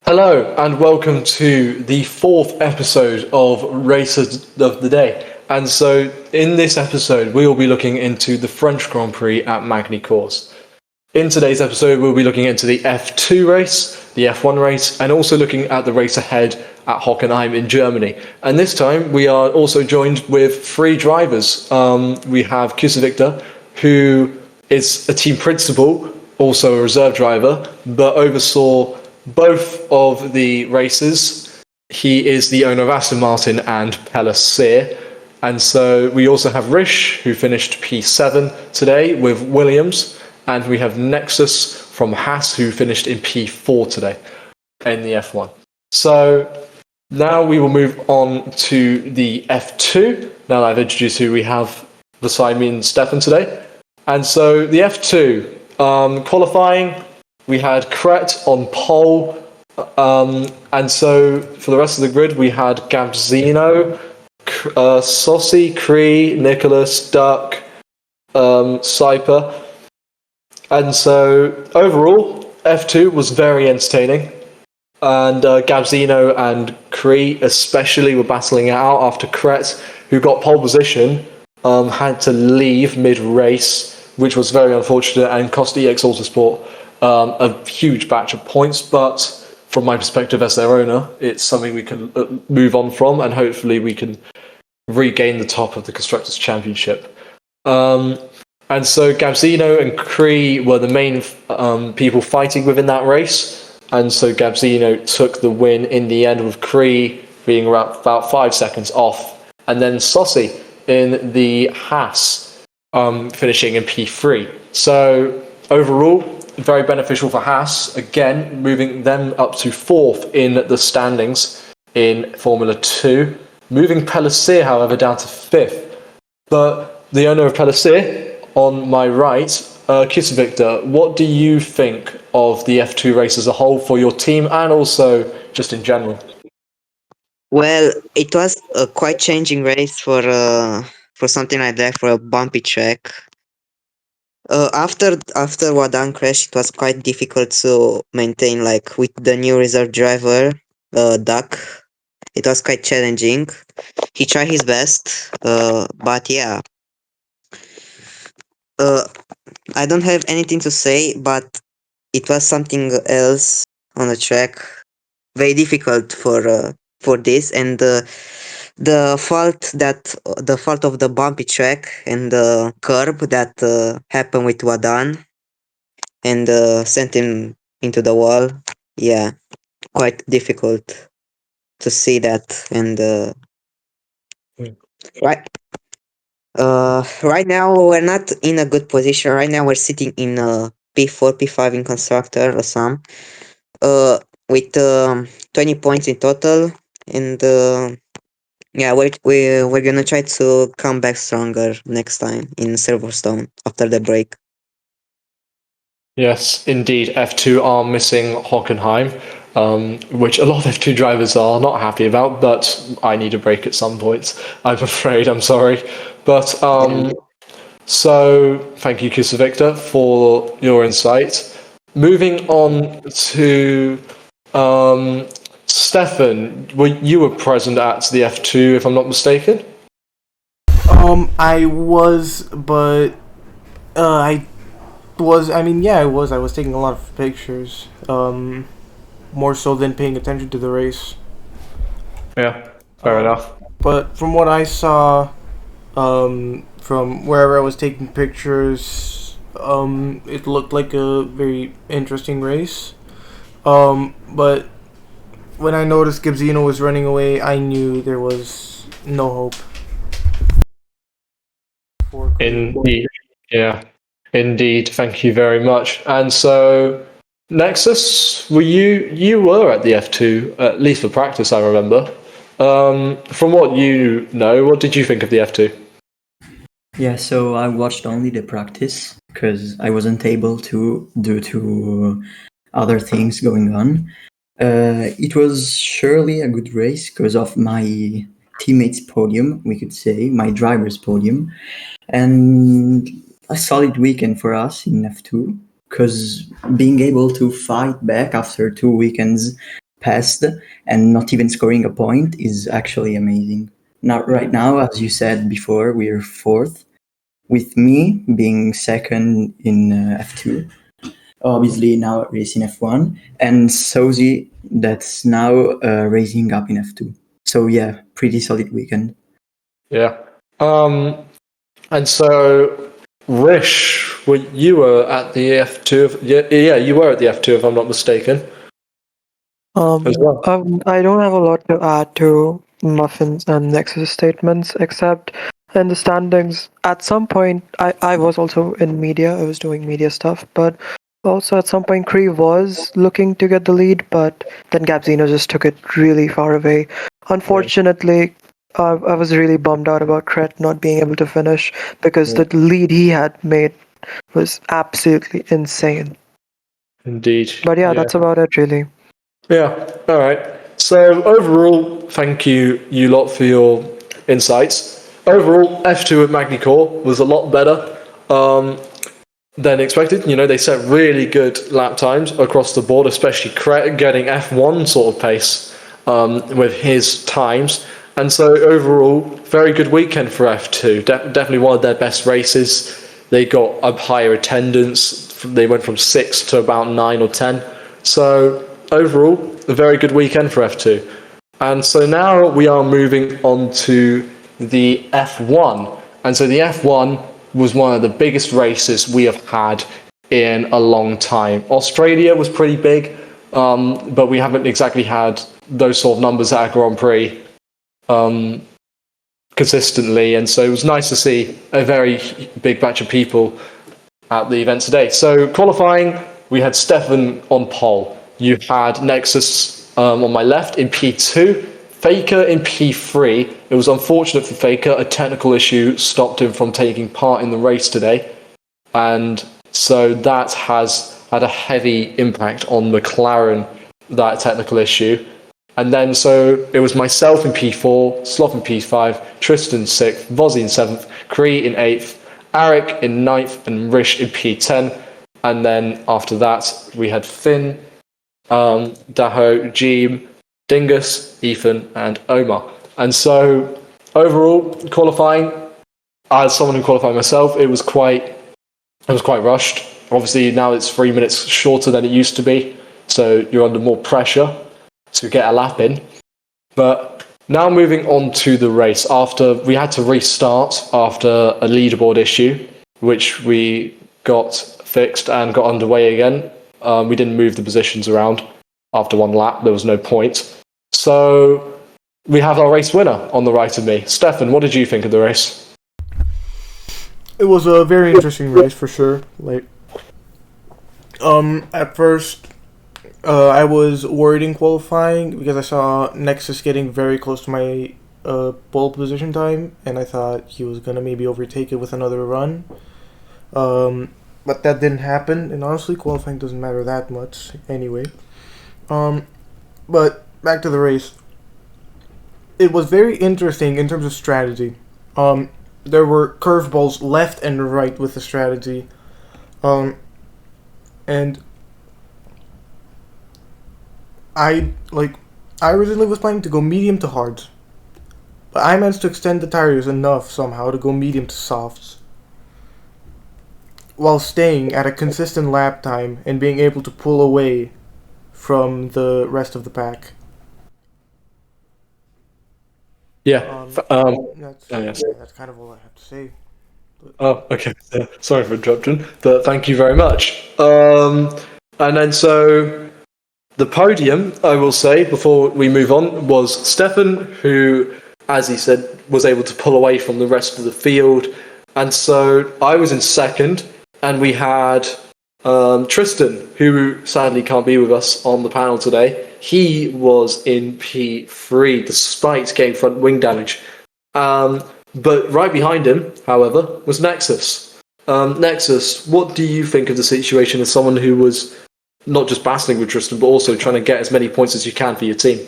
Hello and welcome to the fourth episode of Racers of the Day. And so, in this episode, we will be looking into the French Grand Prix at Magny Course. In today's episode, we'll be looking into the F2 race, the F1 race, and also looking at the race ahead at Hockenheim in Germany. And this time, we are also joined with three drivers. We have Cucivitor, who is a team principal, also a reserve driver, but oversaw both of the races. He is the owner of Aston Martin and Pellicer. And so we also have Rish, who finished P7 today with Williams. And we have Nexus from Haas, who finished in P4 today in the F1. So now we will move on to the F2. Now that I've introduced who we have beside me and Stefan today. And so the F2, qualifying, we had Kret on pole, and so for the rest of the grid, we had Gabzino, Sossi, Cree, Nicholas, Duck, Saiper. And so overall, F2 was very entertaining, and Gabzino and Cree especially were battling it out after Kret, who got pole position, had to leave mid-race, which was very unfortunate and cost EX Autosport a huge batch of points, but from my perspective as their owner, it's something we can move on from, and hopefully we can regain the top of the Constructors' Championship. And so Gabzino and Cree were the main people fighting within that race, and so Gabzino took the win in the end, with Cree being about 5 seconds off, and then Sossi in the Haas finishing in P3. So overall, very beneficial for Haas, again, moving them up to fourth in the standings in Formula 2. Moving Pellicer, however, down to fifth. But the owner of Pellicer, on my right, Cucivitor, what do you think of the F2 race as a whole for your team and also just in general? Well, it was a quite changing race for something like that, for a bumpy track. After Wadan crash, it was quite difficult to maintain, like with the new reserve driver, Duck. It was quite challenging. He tried his best, but yeah. Uh, I don't have anything to say, but it was something else on the track. Very difficult for this, and the fault of the bumpy track and the curb that happened with Wadan and sent him into the wall. Yeah, quite difficult to see that. And right, right now we're not in a good position. Right now we're sitting in P4, P5 in constructor or some, with 20 points in total, and yeah, we're gonna try to come back stronger next time in Silverstone after the break. Yes, indeed, F2 are missing Hockenheim, which a lot of F2 drivers are not happy about, but I need a break at some point. I'm afraid, I'm sorry. But so thank you, Cucivitor, for your insight. Moving on to Stefan, you were present at the F2, if I'm not mistaken? I was, but I was. I was taking a lot of pictures. More so than paying attention to the race. Yeah, fair enough. But from what I saw, from wherever I was taking pictures, it looked like a very interesting race. But when I noticed Gabzino was running away, I knew there was no hope. Indeed, yeah, indeed. Thank you very much. And so, Nexus, you were at the F2 at least for practice, I remember. From what you know, what did you think of the F2? Yeah, so I watched only the practice because I wasn't able to due to other things going on. It was surely a good race because of my teammates' podium, we could say, my driver's podium, and a solid weekend for us in F2 because being able to fight back after 2 weekends passed and not even scoring a point is actually amazing. Now, right now, as you said before, we're fourth, with me being second in F2, obviously now racing F1, and Sozi that's now racing up in F2. So yeah, pretty solid weekend. Yeah. And so, Rish, you were at the F2. Yeah, you were at the F2, if I'm not mistaken. As well. I don't have a lot to add to Muffin's and Nexus statements, except in the standings. At some point, I was also in media. I was doing media stuff, but also at some point, Cree was looking to get the lead, but then Gabzino just took it really far away. Unfortunately, I was really bummed out about Kret not being able to finish because the lead he had made was absolutely insane. Indeed. But yeah, that's about it, really. Yeah, all right. So overall, thank you lot for your insights. Overall, F2 at Magny-Cours was a lot better than expected. You know, they set really good lap times across the board, especially Cret getting F1 sort of pace with his times. And so overall, very good weekend for F2. Definitely one of their best races. They got a higher attendance. They went from 6 to about 9 or 10. So overall, a very good weekend for F2. And so now we are moving on to the F1. And so the F1 was one of the biggest races we have had in a long time. Australia was pretty big, but we haven't exactly had those sort of numbers at a Grand Prix consistently. And so it was nice to see a very big batch of people at the event today. So qualifying, we had Stefan on pole. You had Nexus on my left in P2, Faker in P3. It was unfortunate for Faker. A technical issue stopped him from taking part in the race today. And so that has had a heavy impact on McLaren, that technical issue. And then so it was myself in P4, Sloth in P5, Tristan 6th, Vozzy in 7th, Cree in 8th, Arik in 9th, and Rish in P10. And then after that, we had Finn, Daho, Jeem, Dingus, Ethan, and Omar. And so overall, qualifying, as someone who qualified myself, it was quite rushed. Obviously, now it's 3 minutes shorter than it used to be, so you're under more pressure to get a lap in. But now moving on to the race, after we had to restart after a leaderboard issue, which we got fixed and got underway again. We didn't move the positions around after one lap. There was no point. So we have our race winner on the right of me. Stefan, what did you think of the race? It was a very interesting race for sure. At first, I was worried in qualifying because I saw Nexus getting very close to my pole position time, and I thought he was gonna maybe overtake it with another run. But that didn't happen, and honestly, qualifying doesn't matter that much anyway. But back to the race. It was very interesting in terms of strategy. There were curveballs left and right with the strategy. And I originally was planning to go medium to hard, but I managed to extend the tires enough somehow to go medium to softs, while staying at a consistent lap time and being able to pull away from the rest of the pack. Yeah. That's kind of all I have to say. Oh, okay. Sorry for interrupting, but thank you very much. And then so the podium, I will say, before we move on, was Stefan, who, as he said, was able to pull away from the rest of the field. And so I was in second, and we had Tristan, who sadly can't be with us on the panel today. He was in P3, despite getting front wing damage. But right behind him, however, was Nexus. Nexus, what do you think of the situation as someone who was not just battling with Tristan, but also trying to get as many points as you can for your team?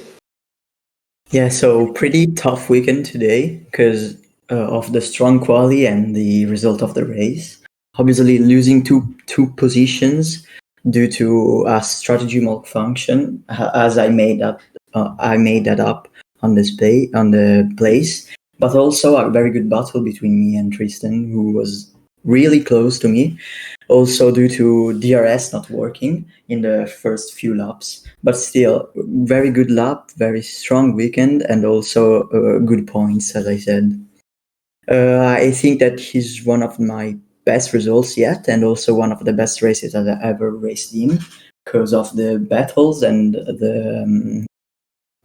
Yeah, so pretty tough weekend today because of the strong quali and the result of the race. Obviously, losing two positions due to a strategy malfunction, as I made that up on the place, but also a very good battle between me and Tristan, who was really close to me. Also due to DRS not working in the first few laps, but still very good lap, very strong weekend, and also good points, as I said. I think that he's one of my best results yet, and also one of the best races that I ever raced in, because of the battles and the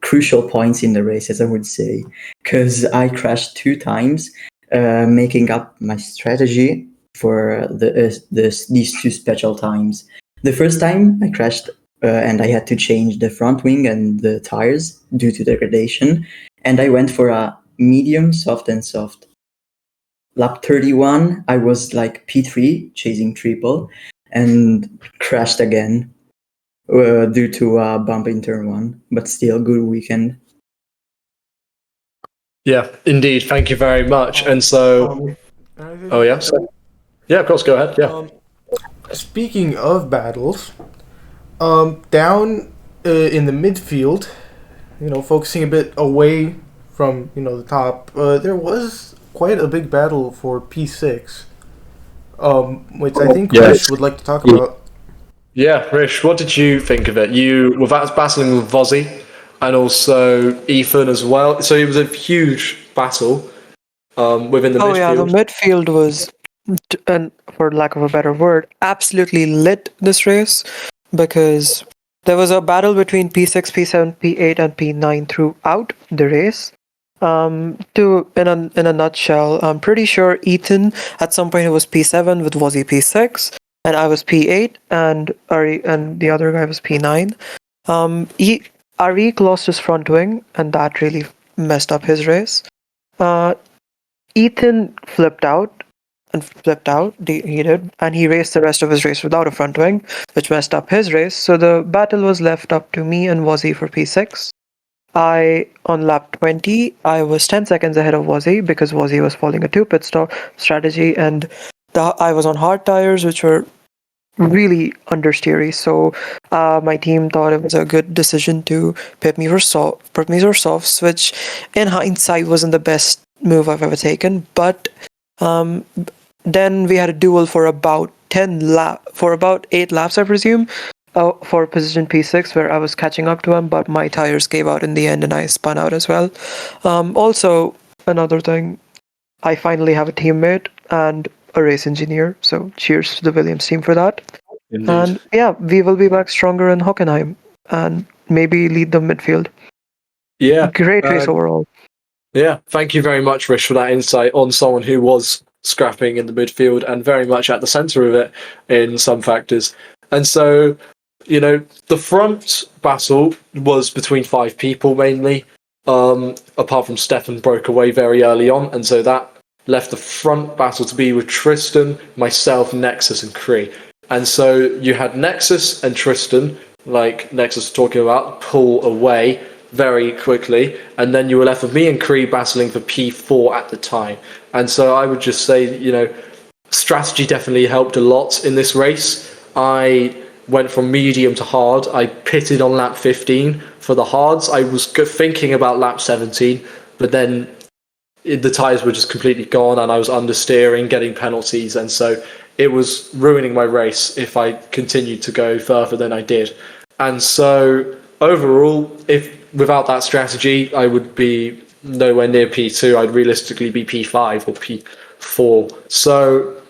crucial points in the races, I would say. Because I crashed 2 times, making up my strategy for these 2 special times. The first time I crashed and I had to change the front wing and the tires due to degradation, and I went for a medium, soft, and soft. Lap 31, I was like P3 chasing triple and crashed again due to a bump in turn 1, but still good weekend. Yeah, indeed. Thank you very much. And so, oh yeah, yeah, of course, go ahead. Yeah. Speaking of battles, down in the midfield, focusing a bit away from the top, there was quite a big battle for P6, which I think Rish would like to talk about. Yeah, Rish, what did you think of it? You were battling with Vozzy and also Ethan as well. So it was a huge battle within the midfield. Oh yeah, the midfield was, and for lack of a better word, absolutely lit this race, because there was a battle between P6, P7, P8, and P9 throughout the race. In a nutshell, I'm pretty sure Ethan at some point was P7 with Wazzy P6, and I was P8, and Ari and the other guy was P9. Arik lost his front wing, and that really messed up his race. Ethan flipped out. He did, and he raced the rest of his race without a front wing, which messed up his race. So the battle was left up to me and Wazzy for P6. On lap 20, I was 10 seconds ahead of Wazzy because Wazzy was following a 2-pit stop strategy, and I was on hard tires, which were really understeery. So my team thought it was a good decision to pit me for softs, which in hindsight wasn't the best move I've ever taken. But then we had a duel for about 8 laps, I presume, for position P6, where I was catching up to him, but my tires gave out in the end and I spun out as well. Also, another thing, I finally have a teammate and a race engineer, so cheers to the Williams team for that. Indeed. And yeah, we will be back stronger in Hockenheim and maybe lead the midfield. Yeah. Great race overall. Yeah, thank you very much, Rish, for that insight on someone who was scrapping in the midfield and very much at the centre of it in some factors. And so, the front battle was between 5 people mainly, apart from Stefan broke away very early on, and so that left the front battle to be with Tristan, myself, Nexus, and Cree. And so you had Nexus and Tristan, like Nexus was talking about, pull away very quickly, and then you were left with me and Cree battling for P4 at the time. And so I would just say, strategy definitely helped a lot in this race. I went from medium to hard. I pitted on lap 15 for the hards. I was thinking about lap 17, but then the tyres were just completely gone and I was understeering, getting penalties, and so it was ruining my race if I continued to go further than I did. And so overall, without that strategy, I would be nowhere near P2. I'd realistically be P5 or P4. So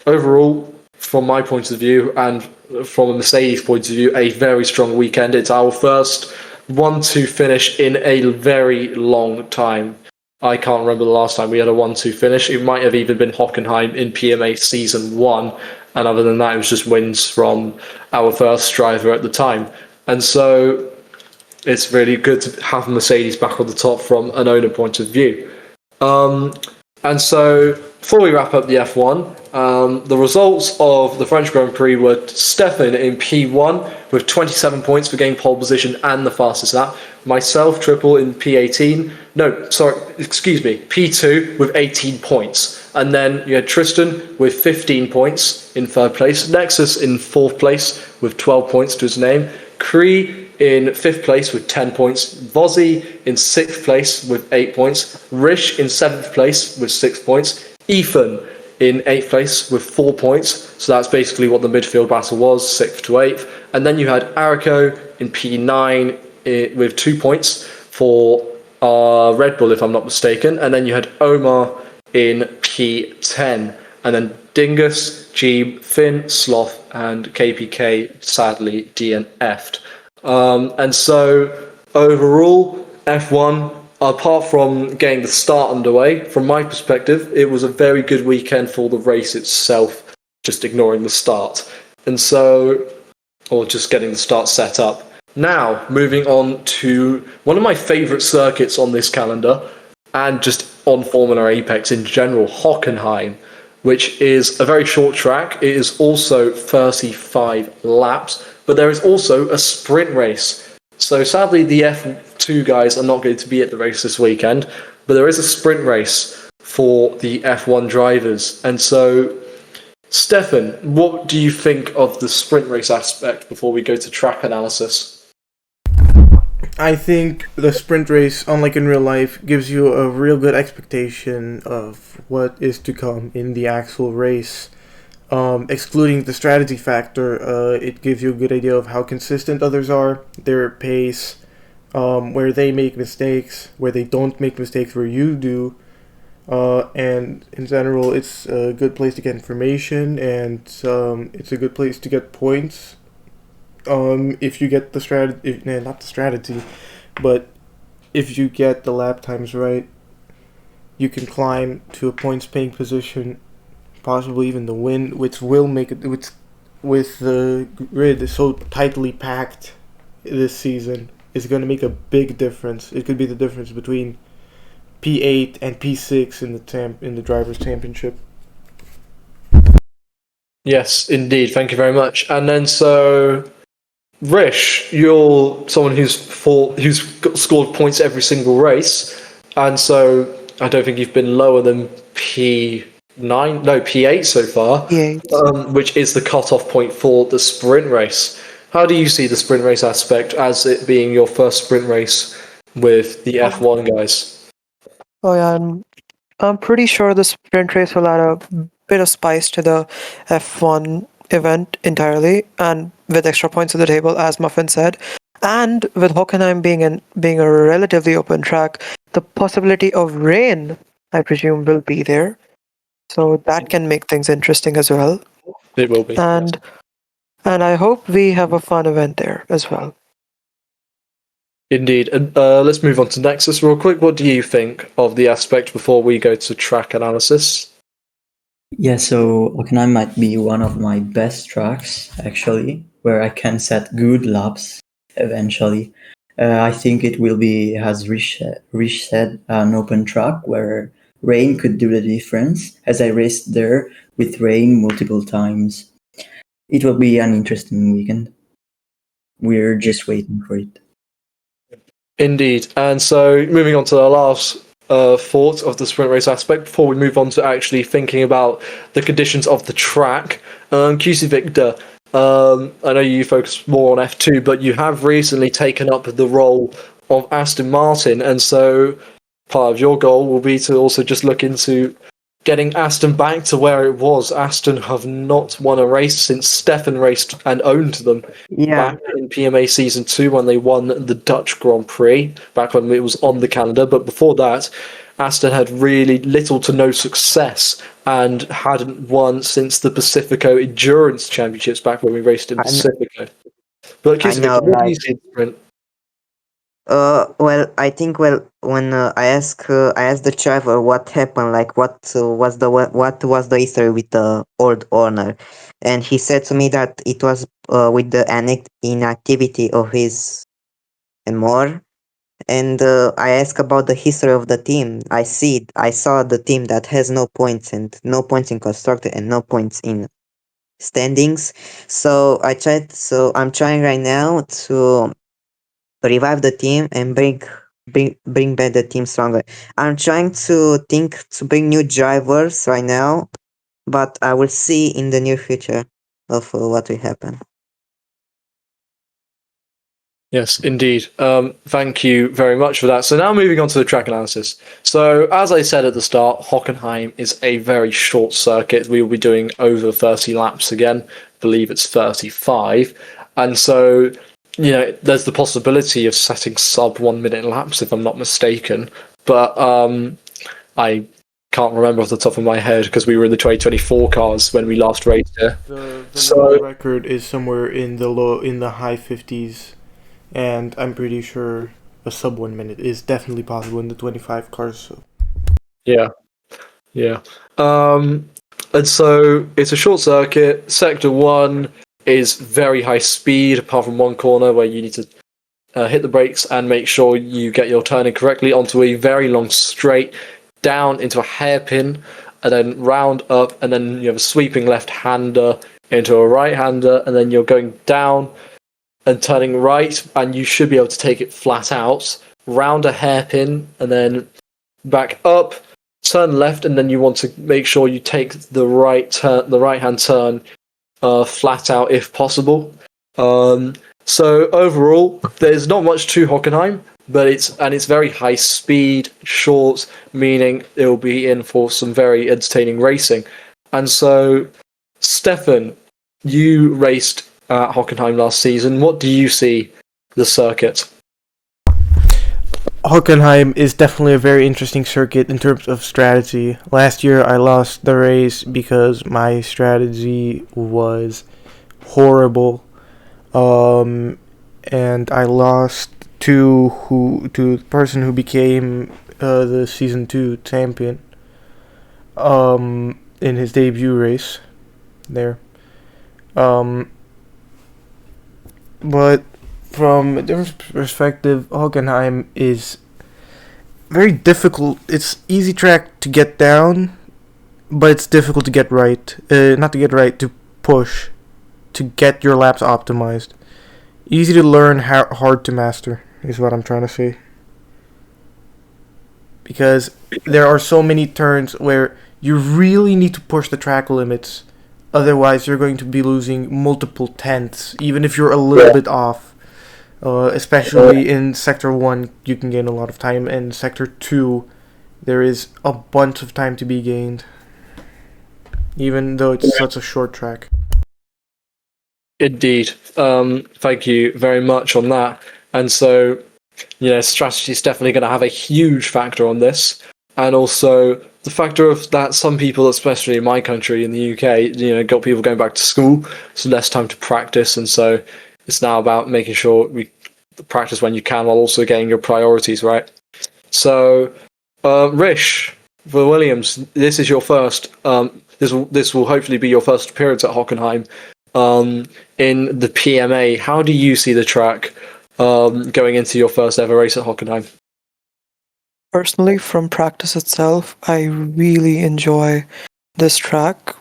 overall, from my point of view and from a Mercedes point of view, a very strong weekend. It's our first 1-2 finish in a very long time. I can't remember the last time we had a 1-2 finish. It might have even been Hockenheim in PMA Season 1. And other than that, it was just wins from our first driver at the time. And so it's really good to have Mercedes back on the top from an owner point of view. And so before we wrap up the F1, the results of the French Grand Prix were Stefan in P1 with 27 points for getting pole position and the fastest lap, Myself, triple in P18. No, sorry, excuse me, P2 with 18 points. And then you had Tristan with 15 points in third place. Nexus in fourth place with 12 points to his name. Cree in fifth place with 10 points. Vozzy in sixth place with 8 points. Rish in seventh place with 6 points. Ethan in eighth place with 4 points. So that's basically what the midfield battle was, sixth to eighth. And then you had Ariko in P9 with 2 points for Red Bull, if I'm not mistaken. And then you had Omar in P10. And then Dingus, Jeeb, Finn, Sloth, and KPK sadly DNF'd. And so overall, F1, apart from getting the start underway, from my perspective, it was a very good weekend for the race itself, just ignoring the start. And so, or just getting the start set up. Now, moving on to one of my favourite circuits on this calendar, and just on Formula Apex in general, Hockenheim, which is a very short track. It is also 35 laps, but there is also a sprint race. So sadly, the F2 guys are not going to be at the race this weekend, but there is a sprint race for the F1 drivers. And so, Stefan, what do you think of the sprint race aspect before we go to track analysis? I think the sprint race, unlike in real life, gives you a real good expectation of what is to come in the actual race. Excluding the strategy factor, it gives you a good idea of how consistent others are, their pace, where they make mistakes, where they don't make mistakes, where you do. And in general, it's a good place to get information, and it's a good place to get points. If you get the strategy, not the strategy, but if you get the lap times right, you can climb to a points-paying position, possibly even the win, which will make it. With the grid so tightly packed this season, is going to make a big difference. It could be the difference between P8 and P6 in the drivers' championship. Yes, indeed. Thank you very much. And then so, Rish, you're someone who's scored points every single race, and so I don't think you've been lower than P8 so far, P8. which is the cutoff point for the sprint race. How do you see the sprint race aspect as it being your first sprint race with the F1 guys? Oh yeah, I'm pretty sure the sprint race will add a bit of spice to the F1 event entirely, and with extra points to the table, as Muffin said. And with Hockenheim being a relatively open track, the possibility of rain, I presume, will be there. So that can make things interesting as well. It will be. And I hope we have a fun event there as well. Indeed. And let's move on to Nexus real quick. What do you think of the aspect before we go to track analysis? Yeah, so Hockenheim might be one of my best tracks, actually, where I can set good laps eventually. I think it will be, as Rish said, an open track where rain could do the difference, as I raced there with rain multiple times. It will be an interesting weekend. We're just waiting for it. Indeed. And so moving on to the last thoughts of the sprint race aspect before we move on to actually thinking about the conditions of the track. Cucivitor, I know you focus more on F2, but you have recently taken up the role of Aston Martin, and so part of your goal will be to also just look into getting Aston back to where it was. Aston have not won a race since Stefan raced and owned them back in PMA Season 2 when they won the Dutch Grand Prix, back when it was on the calendar. But before that, Aston had really little to no success and hadn't won since the Pacifico Endurance Championships back when we raced in Pacifico. But Cucivitor, what do you see in the sprint? Well, I think when I asked the driver what happened, like what was the history with the old owner, and he said to me that it was with the inactivity of his and more. And I asked about the history of the team. I saw the team that has no points and no points in constructor and no points in standings. So I'm trying right now to revive the team and bring back the team stronger. I'm trying to think to bring new drivers right now, but I will see in the near future of what will happen. Yes, indeed. Thank you very much for that. So now moving on to the track analysis. So as I said at the start, Hockenheim is a very short circuit. We will be doing over 30 laps again. I believe it's 35. And so, there's the possibility of setting sub 1 minute laps if I'm not mistaken. But I can't remember off the top of my head because we were in the 2024 cars when we last raced here. The So- record is somewhere in the high 50s, and I'm pretty sure a sub 1 minute is definitely possible in the 25 cars. So. Yeah. And so it's a short circuit. Sector 1 is very high speed, apart from one corner where you need to hit the brakes and make sure you get your turning correctly onto a very long straight, down into a hairpin, and then round up, and then you have a sweeping left-hander into a right-hander, and then you're going down and turning right, and you should be able to take it flat out, round a hairpin, and then back up, turn left, and then you want to make sure you take the right-hand turn flat out if possible. So overall, there's not much to Hockenheim, but it's very high speed, short, meaning it will be in for some very entertaining racing. And so, Stefan, you raced at Hockenheim last season. What do you see the circuit? Hockenheim is definitely a very interesting circuit in terms of strategy. Last year I lost the race because my strategy was horrible. And I lost to the person who became the season 2 champion in his debut race there. But from a different perspective, Hockenheim is very difficult. It's easy track to get down, but it's difficult to get right. Not to get right, to push, to get your laps optimized. Easy to learn, hard to master, is what I'm trying to say. Because there are so many turns where you really need to push the track limits. Otherwise, you're going to be losing multiple tenths, even if you're a little bit off. Especially in Sector 1, you can gain a lot of time. And Sector 2, there is a bunch of time to be gained. Even though it's such a short track. Indeed. Thank you very much on that. And so, strategy is definitely going to have a huge factor on this. And also the factor of that some people, especially in my country, in the UK, got people going back to school, so less time to practice. And so it's now about making sure we practice when you can while also getting your priorities right. So, Rish, for Williams, this is your first. This will hopefully be your first appearance at Hockenheim. In the PMA, how do you see the track going into your first ever race at Hockenheim? Personally, from practice itself, I really enjoy this track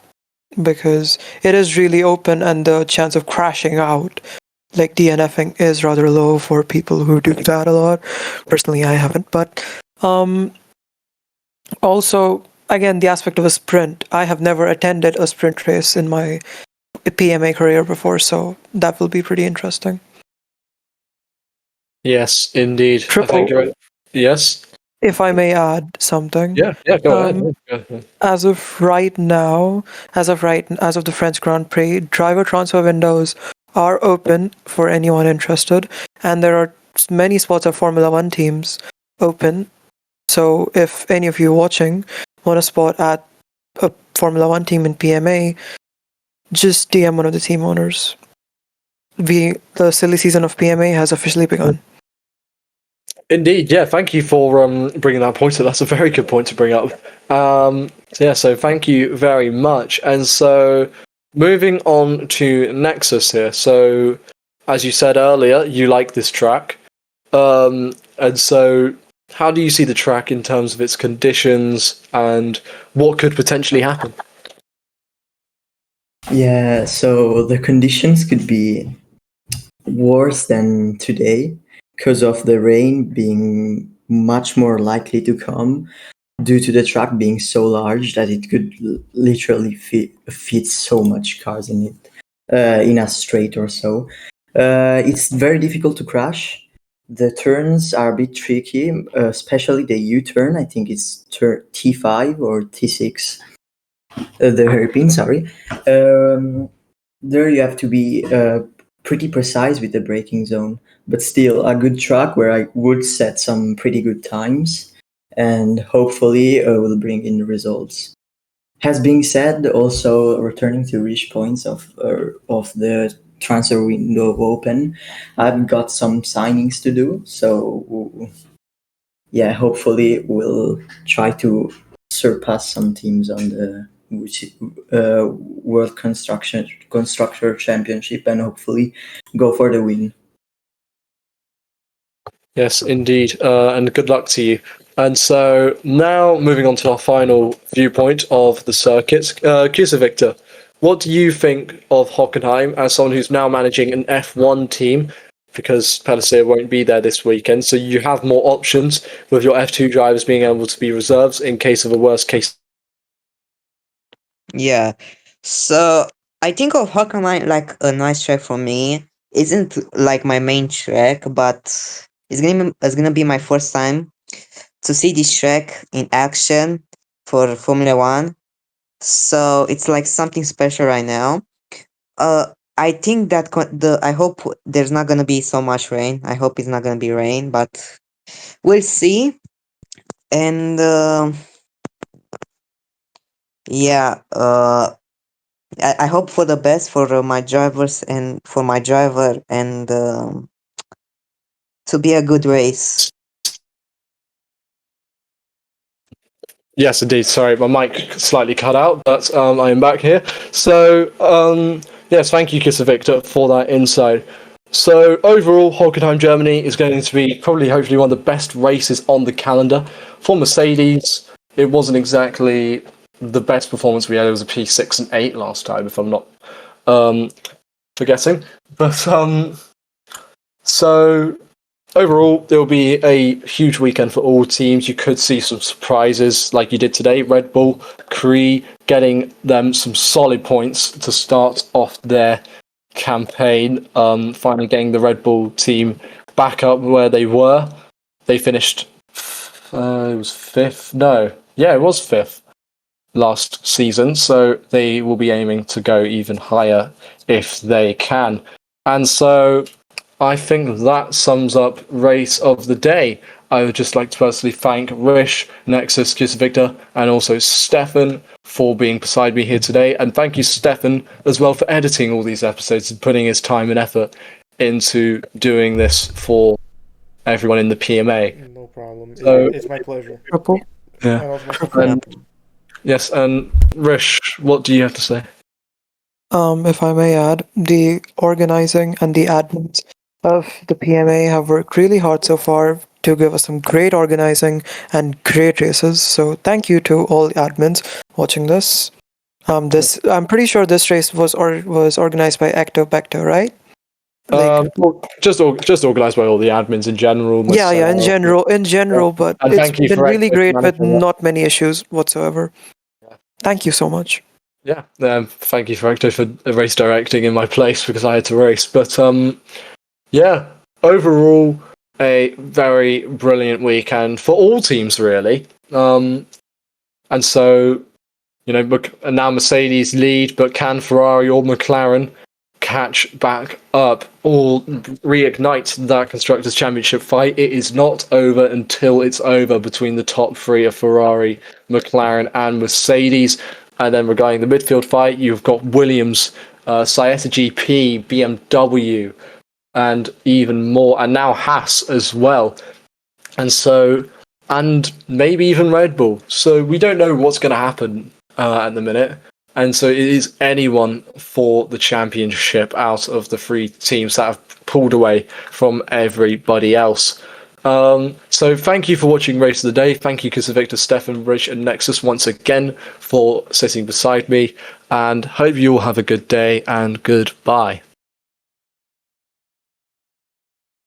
because it is really open and the chance of crashing out, like DNFing, is rather low for people who do that a lot. Personally, I haven't, but also, again, the aspect of a sprint. I have never attended a sprint race in my PMA career before, so that will be pretty interesting. Yes, indeed. Yes. If I may add something. Yeah, go ahead. As of right now, as of the French Grand Prix, driver transfer windows are open for anyone interested, and there are many spots of Formula One teams open. So if any of you watching want a spot at a Formula One team in PMA, just DM one of the team owners. The silly season of PMA has officially begun. Indeed, yeah. Thank you for bringing that point up. That's a very good point to bring up. So thank you very much. And so, moving on to Nexus here. So, as you said earlier, you like this track. And so, how do you see the track in terms of its conditions and what could potentially happen? Yeah, so the conditions could be worse than today, because of the rain being much more likely to come due to the track being so large that it could literally fit so much cars in it in a straight or so. It's very difficult to crash. The turns are a bit tricky, especially the U-turn. I think it's T5 or T6. The hairpin, sorry. There you have to be pretty precise with the braking zone, but still a good track where I would set some pretty good times and hopefully will bring in the results. Has been said, also returning to Rish points of the transfer window open, I've got some signings to do, so yeah, hopefully we'll try to surpass some teams on the World Constructor Championship and hopefully go for the win. Yes, indeed, and good luck to you. And so now moving on to our final viewpoint of the circuits. Cucivitor, what do you think of Hockenheim as someone who's now managing an F1 team? Because Pellissier won't be there this weekend, so you have more options with your F2 drivers being able to be reserves in case of a worst case. Yeah. So I think of Hockenheim like a nice track for me. Isn't like my main track, but it's gonna be my first time to see this track in action for Formula One. So it's like something special right now. I think that I hope there's not gonna be so much rain. I hope it's not gonna be rain, but we'll see. And yeah, I hope for the best for my drivers and for my driver and to be a good race. Yes, indeed. Sorry, my mic slightly cut out, but I am back here. So, yes, thank you, Cucivitor, for that insight. So, overall, Hockenheim, Germany is going to be probably, hopefully, one of the best races on the calendar. For Mercedes, it wasn't exactly the best performance we had. It was a P6 and 8 last time, if I'm not forgetting. But, so overall, there will be a huge weekend for all teams. You could see some surprises like you did today. Red Bull, Cree getting them some solid points to start off their campaign. Finally getting the Red Bull team back up where they were. They finished, it was fifth. No, yeah, it was fifth last season. So they will be aiming to go even higher if they can. And so I think that sums up Race of the Day. I would just like to personally thank Rish, Nexus, Cucivitor, and also Stefan for being beside me here today. And thank you, Stefan, as well for editing all these episodes and putting his time and effort into doing this for everyone in the PMA. No problem. So- It's my pleasure. Triple. Yeah. And also my And, yes, and Rish, what do you have to say? If I may add, the organizing and the admins of the PMA have worked really hard so far to give us some great organizing and great races. So thank you to all the admins watching this. I'm pretty sure this race was organized by Ecto Becto, right? Well, just organised by all the admins in general. Yeah, in myself. general, but And it's thank you been for really great with managing that. not many issues whatsoever. Thank you so much. Yeah, thank you for Ecto for race directing in my place because I had to race. But yeah, overall, a very brilliant weekend for all teams, really. And so, and now Mercedes lead, but can Ferrari or McLaren catch back up or reignite that Constructors' Championship fight? It is not over until it's over between the top three of Ferrari, McLaren, and Mercedes. And then regarding the midfield fight, you've got Williams, Scietta GP, BMW, and even more, and now Haas as well. And so, and maybe even Red Bull. So we don't know what's going to happen at the minute. And so it is anyone for the championship out of the three teams that have pulled away from everybody else. So thank you for watching Race of the Day. Thank you, Cucivitor, Stefan, Rish, and Nexus once again for sitting beside me. And hope you all have a good day and goodbye.